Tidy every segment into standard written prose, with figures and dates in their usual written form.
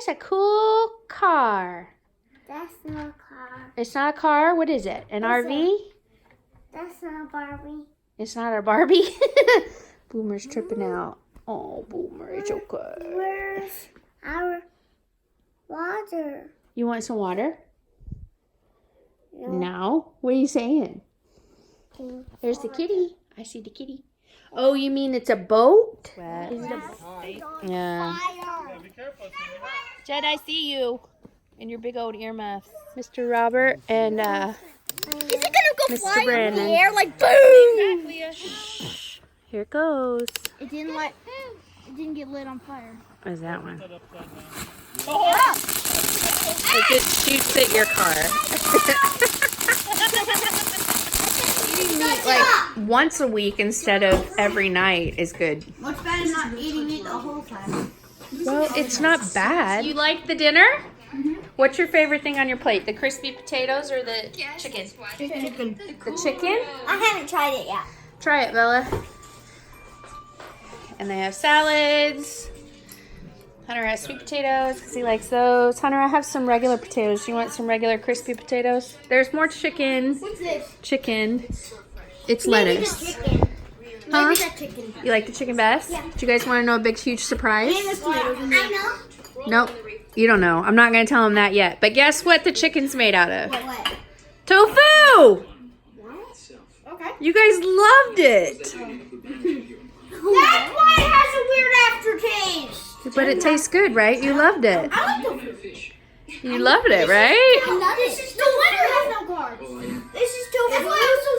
There's a cool car. That's not a car. It's not a car? What is it? An RV? That's not a Barbie. It's not a Barbie? Boomer's tripping out. Oh, Boomer, it's okay. Where's our water? You want some water? No. What are you saying? There's the kitty. I see the kitty. Oh, you mean it's a boat? Is it a boat? Yeah. Jed, I see you. And your big old earmuffs. Mr. Robert and Is it gonna go Mr. Brandon. in the air like boom? Here it goes. It didn't get lit on fire. What is that one? Oh. It just shoots at your car. Eating meat like once a week instead of every night is good. What's better than not eating meat the whole time? Well, it's not bad. You like the dinner? Mm-hmm. What's your favorite thing on your plate? The crispy potatoes or the chicken? Chicken. The chicken? I haven't tried it yet. Try it, Bella. And they have salads. Hunter has sweet potatoes because he likes those. Hunter, I have some regular potatoes. You want some regular crispy potatoes? There's more chicken. What's this? Chicken. It's Maybe lettuce. the chicken. Huh? Maybe the chicken. You like the chicken best? Yeah. Do you guys want to know a big, huge surprise? And the tomatoes in there. I Nope. You don't know. I'm not going to tell him that yet. But guess what the chicken's made out of? What? Tofu! What? Okay. You guys loved it. That's why it has a weird aftertaste. But it tastes good, right? You loved it. I like tofu. You loved it, right? This is tofu. The winner has no carbs. This is tofu.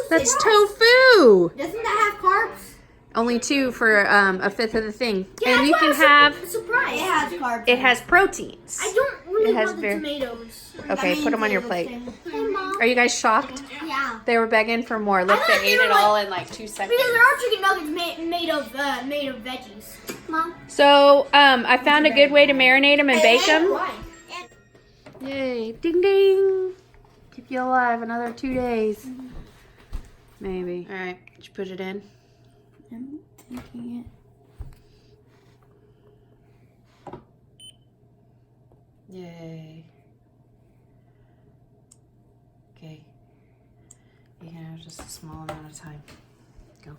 That's tofu. Doesn't that have carbs? Only 2 for a fifth of the thing. Yeah, And you can have, surprise. It has carbs. it has proteins. I don't really It has want the very- tomatoes. Okay, put them on your plate. Hey, Mom. Are you guys shocked? Yeah. They were begging for more. Look, they ate it all in like 2 seconds. Because there are chicken nuggets made of veggies. Mom. So, I found a good way to marinate them and bake them. Why? Yay. Ding, ding. Keep you alive another 2 days. Maybe. All right. Did you put it in? I'm taking it. Yay. Okay. You can have just a small amount of time. Go.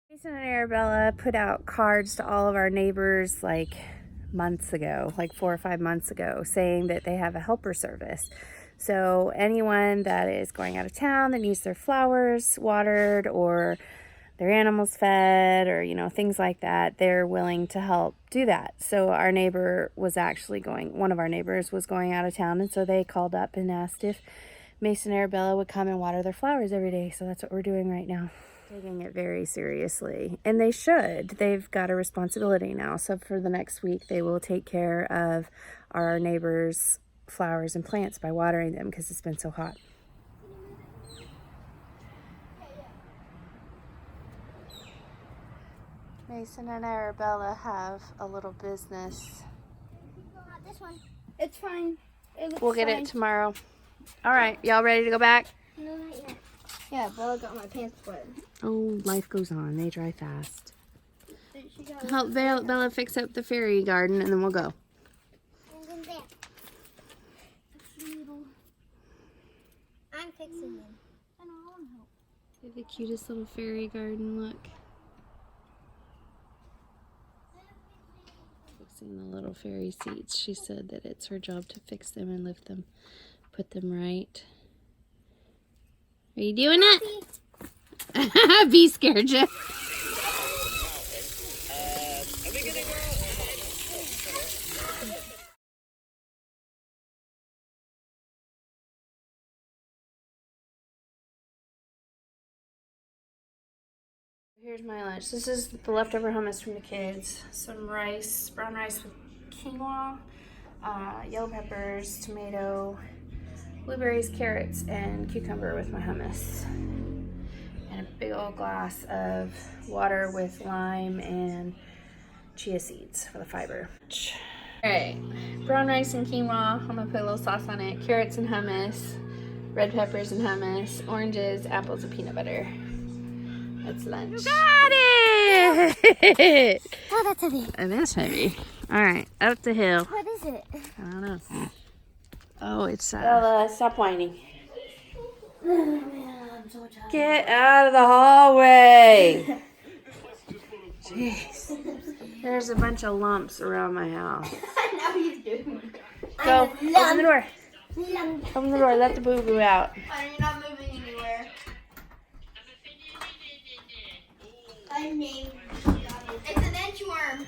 Jason and Arabella put out cards to all of our neighbors like months ago, like 4 or 5 months ago, saying that they have a helper service. So anyone that is going out of town that needs their flowers watered or their animals fed or, you know, things like that, they're willing to help do that. So our neighbor was actually one of our neighbors was going out of town, and so they called up and asked if Mason and Arabella would come and water their flowers every day. So that's what we're doing right now. Taking it very seriously, and they should. They've got a responsibility now. So for the next week, they will take care of our neighbors' flowers and plants by watering them because it's been so hot. Mason and Arabella have a little business. This one. It's fine. We'll get it tomorrow. All right, y'all ready to go back? No, not yet. Yeah, Bella got my pants wet. Oh, life goes on. They dry fast. Help Bella fix up the fairy garden, and then we'll go. I'm fixing them. I don't want to help. Look at the cutest little fairy garden, look. Fixing the little fairy seats. She said that it's her job to fix them and lift them, put them right. Are you doing it? Be scared, Jeff. Here's my lunch. This is the leftover hummus from the kids. Some rice, brown rice with quinoa, yellow peppers, tomato, blueberries, carrots, and cucumber with my hummus. And a big old glass of water with lime and chia seeds for the fiber. Alright, brown rice and quinoa. I'm gonna put a little sauce on it. Carrots and hummus, red peppers and hummus, oranges, apples, and peanut butter. That's lunch. You got it! Oh, that's heavy. It is heavy. Alright, up the hill. What is it? I don't know. Oh, it's Bella, stop whining. I'm so tired. Get out of the hallway. Jeez. There's a bunch of lumps around my house. Now he's doing it. Go, open the door. Open the door, let the boo-boo out. You're not moving anywhere. It's an inchworm.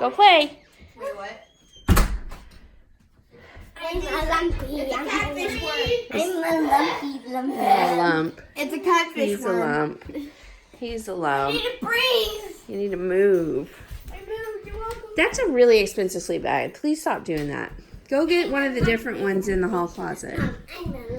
Go play. Wait, what? I'm a lumpy. It's a catfish worm. I'm a lumpy. A lump. It's a catfish He's a worm. lump. He's a lump. I need to breathe. You need to move. I moved. You're welcome. That's a really expensive sleep bag. Please stop doing that. Go get one of the different ones in the hall closet. I'm a